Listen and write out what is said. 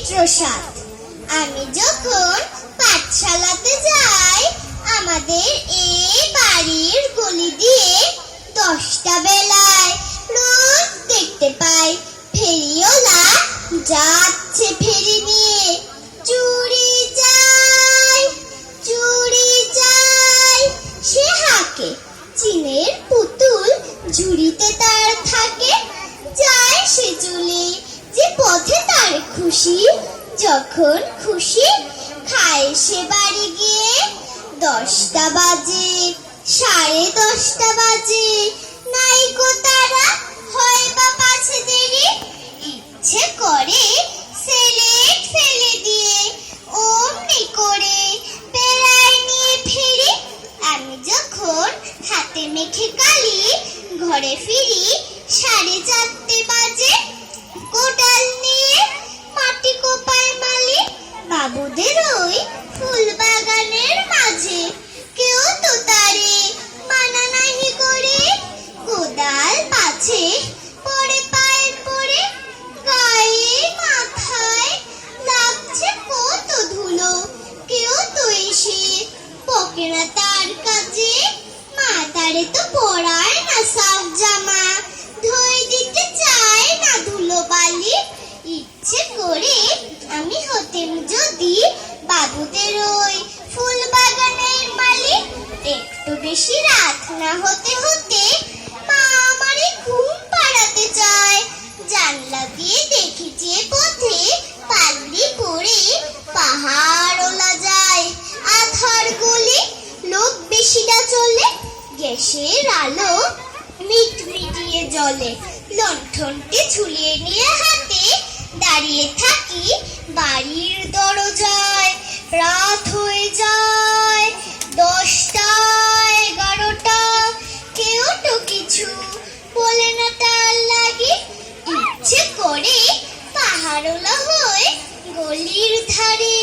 প্রসাদ। আমি যখন পাঠশালাতে যাই, আমাদের এই বাড়ির গলি দিয়ে 10টা বেলায় রোজ দেখতে পাই ফেরিওয়ালা যাচ্ছে ফেরি নিয়ে। চুরি চাই, চুরি চাই, সে হাঁকে। চিনের পুতুল ঝুড়িতে তার থাকে। যায় সে চলে যে পথে তার খুশি, যখন খুশি খায় সে বাড়ি গিয়ে। 10টা বাজে, 10:30 বাজে, নাইকো তারা, হয় বা পাছে দেরি। ইচ্ছে করে সেলেট ফেলে দিয়ে অমনি করে পেরায় নিয়ে ফিরি। আমি যখন হাতে মেখে কালি ঘরে ফিরি, 4:30 বাজে। কোদাল নিয়ে মাটি কোপায় মালি বাবুদের ওই ফুল বাগানের মাঝে। কেউ তো তারে মানা নাহি করে, কোদাল পাছে পড়ে পায়ে পড়ে। গায়ে মাথায় লাগছে কত ধুলো, কেউ তো এসে বকে না তার কাজে। মা তারে তো পরায় না সাফ জামা, ধুয়ে দিতে চায় না ধুলো বালি। ইচ্ছে করে আমি হতেম যদি বাবুদের ওই ফুল বাগানের মালিক। একটু বেশি রাত না হতে হতে মা আমারে ঘুম পাড়াতে চায়। জানলা দিয়ে দেখি যে পথে পাগড়ি করে পাহাড়ওলা যায়। আধার গলি, লোক বেশি না চলে, গ্যাসের আলো মিটমিটিয়ে জ্বলে। লণ্ঠনটি ঝুলিয়ে নিয়ে হাতে দাঁড়িয়ে থাকি বাড়ির দরজায়। রাত হয়ে যায় 10টা 11টা, কেউ তো কিছু বলে না তার লাগে। ইচ্ছে করে পাহাড়ওলা হয়ে গলির ধারে